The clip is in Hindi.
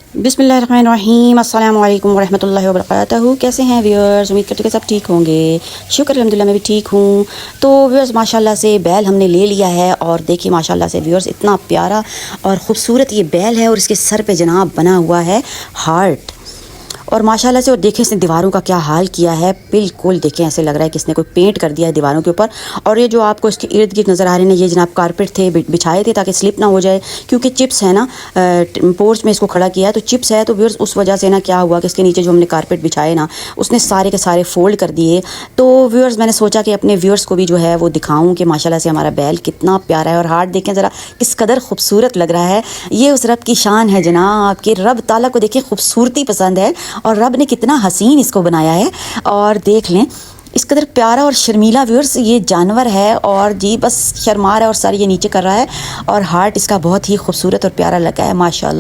बिस्मिल्लाहिर्रहमानिर्रहीम अस्सलामु अलैकुम वरहमतुल्लाहि वबरकातुहू। कैसे हैं व्यूअर्स? उम्मीद करते हैं कि सब ठीक होंगे। शुक्र अल्हम्दुलिल्लाह मैं भी ठीक हूँ। तो व्यूअर्स माशाल्लाह से बैल हमने ले लिया है और देखिए माशाल्लाह से व्यूअर्स इतना प्यारा और ख़ूबसूरत ये बैल है और इसके सर पे जनाब बना हुआ है हार्ट। और माशाल्लाह से और देखें इसने दीवारों का क्या हाल किया है, बिल्कुल देखें ऐसे लग रहा है कि इसने कोई पेंट कर दिया है दीवारों के ऊपर। और ये जो आपको इसके इर्द गिर्द नज़र आ रहे हैं ये जनाब कारपेट थे, बिछाए थे ताकि स्लिप ना हो जाए, क्योंकि चिप्स है ना, पोर्च में इसको खड़ा किया है तो चिप्स है, तो व्यूअर्स उस वजह से ना क्या हुआ कि इसके नीचे जो हमने कारपेट बिछाए ना उसने सारे के सारे फोल्ड कर दिए। तो व्यूअर्स मैंने सोचा कि अपने व्यूअर्स को भी जो है वो दिखाऊँ कि माशाल्लाह से हमारा बैल कितना प्यारा है। और हार्ट देखें ज़रा किस कदर खूबसूरत लग रहा है। ये उस रब की शान है जनाब कि रब ताला को देखें खूबसूरती पसंद है और रब ने कितना हसीन इसको बनाया है। और देख लें इस कदर प्यारा और शर्मीला व्यूअर्स ये जानवर है और जी बस शर्मा रहा है और सर ये नीचे कर रहा है और हार्ट इसका बहुत ही खूबसूरत और प्यारा लगा है माशाल्लाह।